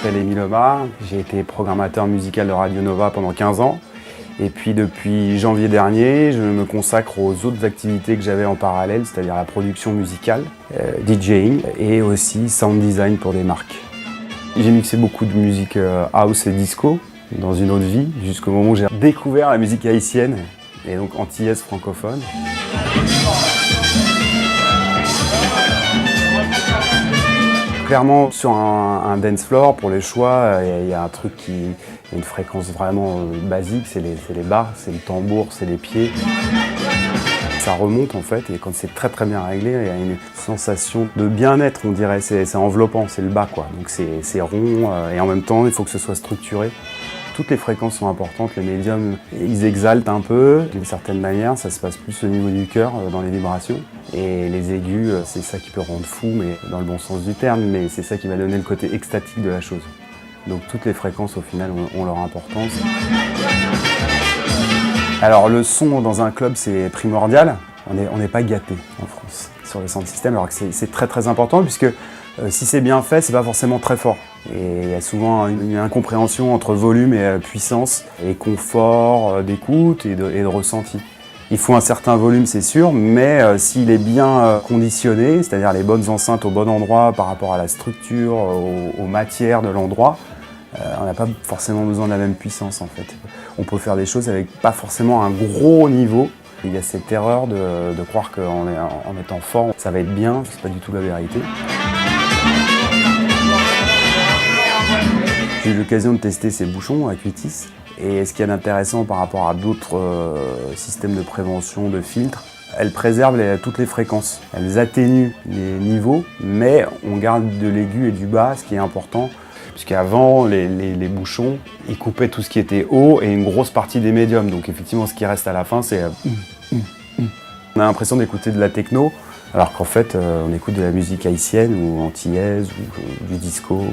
m'appelle Émile Omar, j'ai été programmateur musical de Radio Nova pendant 15 ans. Et puis depuis janvier dernier, je me consacre aux autres activités que j'avais en parallèle, c'est-à-dire la production musicale, DJing et aussi sound design pour des marques. J'ai mixé beaucoup de musique house et disco dans une autre vie, jusqu'au moment où j'ai découvert la musique haïtienne et donc antillaise francophone. Clairement, sur un dance floor, pour les choix, il y a un truc qui a une fréquence vraiment basique, c'est les bas, c'est le tambour, c'est les pieds. Ça remonte en fait, et quand c'est très très bien réglé, il y a une sensation de bien-être, on dirait, c'est enveloppant, c'est le bas quoi. Donc c'est rond, et en même temps, il faut que ce soit structuré. Toutes les fréquences sont importantes, les médiums, ils exaltent un peu, d'une certaine manière, ça se passe plus au niveau du cœur, dans les vibrations. Et les aigus, c'est ça qui peut rendre fou, mais dans le bon sens du terme, mais c'est ça qui va donner le côté extatique de la chose. Donc toutes les fréquences, au final, ont leur importance. Alors le son dans un club, c'est primordial. On n'est pas gâté en France sur le sound system, alors que c'est très très important, puisque si c'est bien fait, c'est pas forcément très fort. Et il y a souvent une incompréhension entre volume et puissance, et confort d'écoute et de ressenti. Il faut un certain volume, c'est sûr, mais s'il est bien conditionné, c'est-à-dire les bonnes enceintes au bon endroit par rapport à la structure, aux matières de l'endroit, on n'a pas forcément besoin de la même puissance en fait. On peut faire des choses avec pas forcément un gros niveau. Il y a cette erreur de croire qu'en étant fort, ça va être bien, c'est pas du tout la vérité. J'ai eu l'occasion de tester ces bouchons à Quitis. Et ce qu'il y a d'intéressant par rapport à d'autres systèmes de prévention, de filtres, elles préservent toutes les fréquences. Elles atténuent les niveaux, mais on garde de l'aigu et du bas, ce qui est important. Puisqu'avant, les bouchons, ils coupaient tout ce qui était haut et une grosse partie des médiums. Donc effectivement, ce qui reste à la fin, c'est... On a l'impression d'écouter de la techno, alors qu'en fait, on écoute de la musique haïtienne ou antillaise ou du disco.